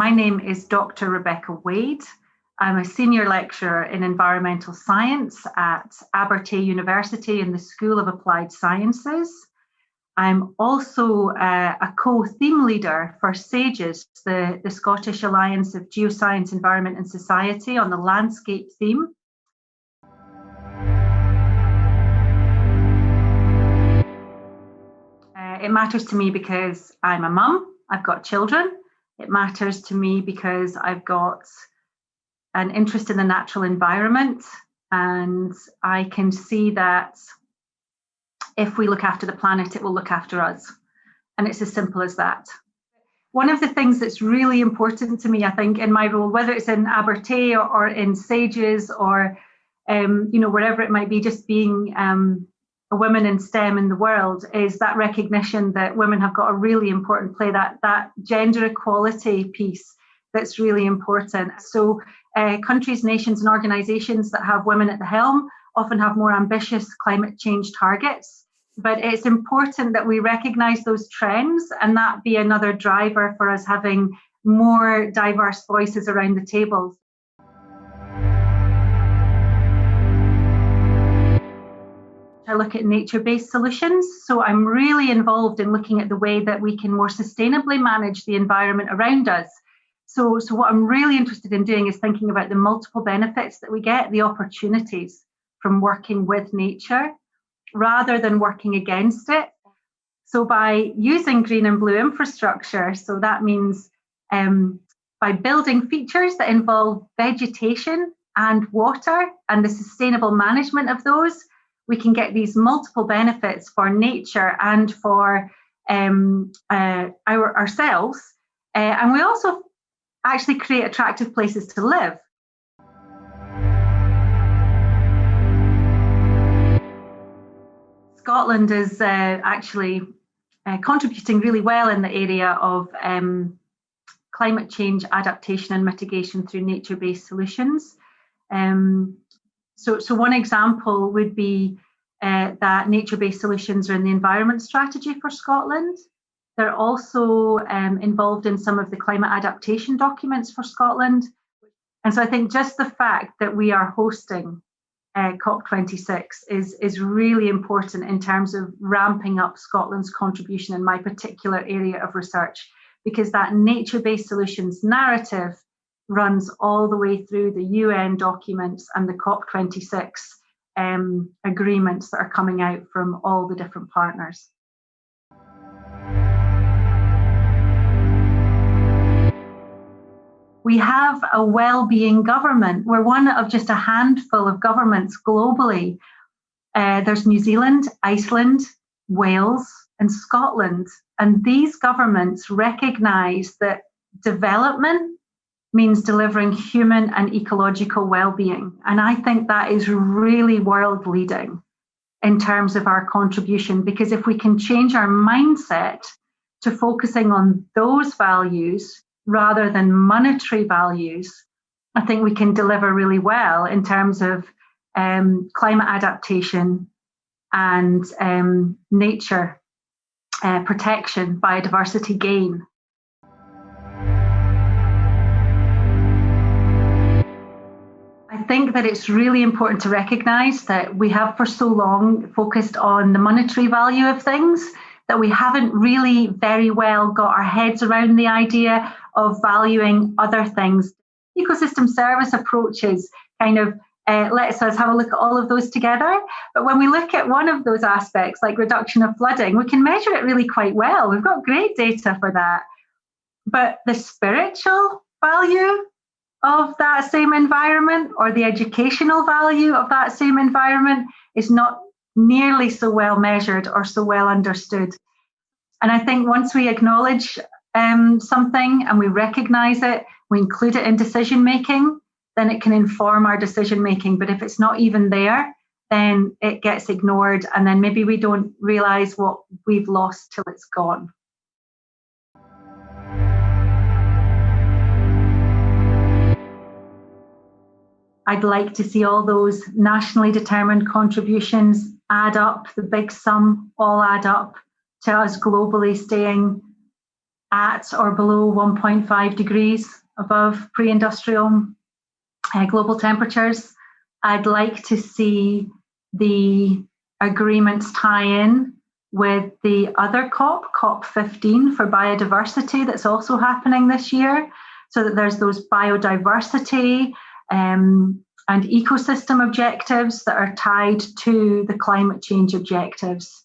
my name is Dr. Rebecca Wade. I'm a senior lecturer in environmental science at Abertay University in the School of Applied Sciences. I'm also a co-theme leader for SAGES, the Scottish Alliance of Geoscience, Environment and Society, on the landscape theme. It matters to me because I'm a mum, I've got children. It matters to me because I've got an interest in the natural environment, and I can see that if we look after the planet, it will look after us. And it's as simple as that. One of the things that's really important to me, I think, in my role, whether it's in Abertay or in SAGES or wherever it might be, just being a woman in STEM in the world, is that recognition that women have got a really important play, that gender equality piece that's really important. So countries, nations and organisations that have women at the helm often have more ambitious climate change targets. But it's important that we recognise those trends and that be another driver for us having more diverse voices around the table. I look at nature-based solutions, so I'm really involved in looking at the way that we can more sustainably manage the environment around us. So what I'm really interested in doing is thinking about the multiple benefits that we get, the opportunities from working with nature rather than working against it. So by using green and blue infrastructure, so that means by building features that involve vegetation and water and the sustainable management of those, we can get these multiple benefits for nature and for ourselves. And we also actually create attractive places to live. Scotland is actually contributing really well in the area of climate change adaptation and mitigation through nature-based solutions. So one example would be that nature-based solutions are in the environment strategy for Scotland. They're also involved in some of the climate adaptation documents for Scotland. And so I think just the fact that we are hosting COP26 is really important in terms of ramping up Scotland's contribution in my particular area of research, because that nature-based solutions narrative runs all the way through the UN documents and the COP26 agreements that are coming out from all the different partners. We have a well-being government. We're one of just a handful of governments globally. There's New Zealand, Iceland, Wales, and Scotland. And these governments recognise that development means delivering human and ecological well-being. And I think that is really world leading in terms of our contribution, because if we can change our mindset to focusing on those values rather than monetary values, I think we can deliver really well in terms of climate adaptation and nature protection, biodiversity gain. I think that it's really important to recognise that we have for so long focused on the monetary value of things that we haven't really very well got our heads around the idea of valuing other things. Ecosystem service approaches kind of lets us have a look at all of those together. But when we look at one of those aspects, like reduction of flooding, we can measure it really quite well. We've got great data for that. But the spiritual value of that same environment or the educational value of that same environment is not nearly so well measured or so well understood. And I think once we acknowledge something and we recognise it, we include it in decision making, then it can inform our decision making. But if it's not even there, then it gets ignored, and then maybe we don't realise what we've lost till it's gone. I'd like to see all those nationally determined contributions add up, the big sum all add up to us globally staying at or below 1.5 degrees above pre-industrial global temperatures. I'd like to see the agreements tie in with the other COP, COP15 for biodiversity, that's also happening this year, so that there's those biodiversity and ecosystem objectives that are tied to the climate change objectives.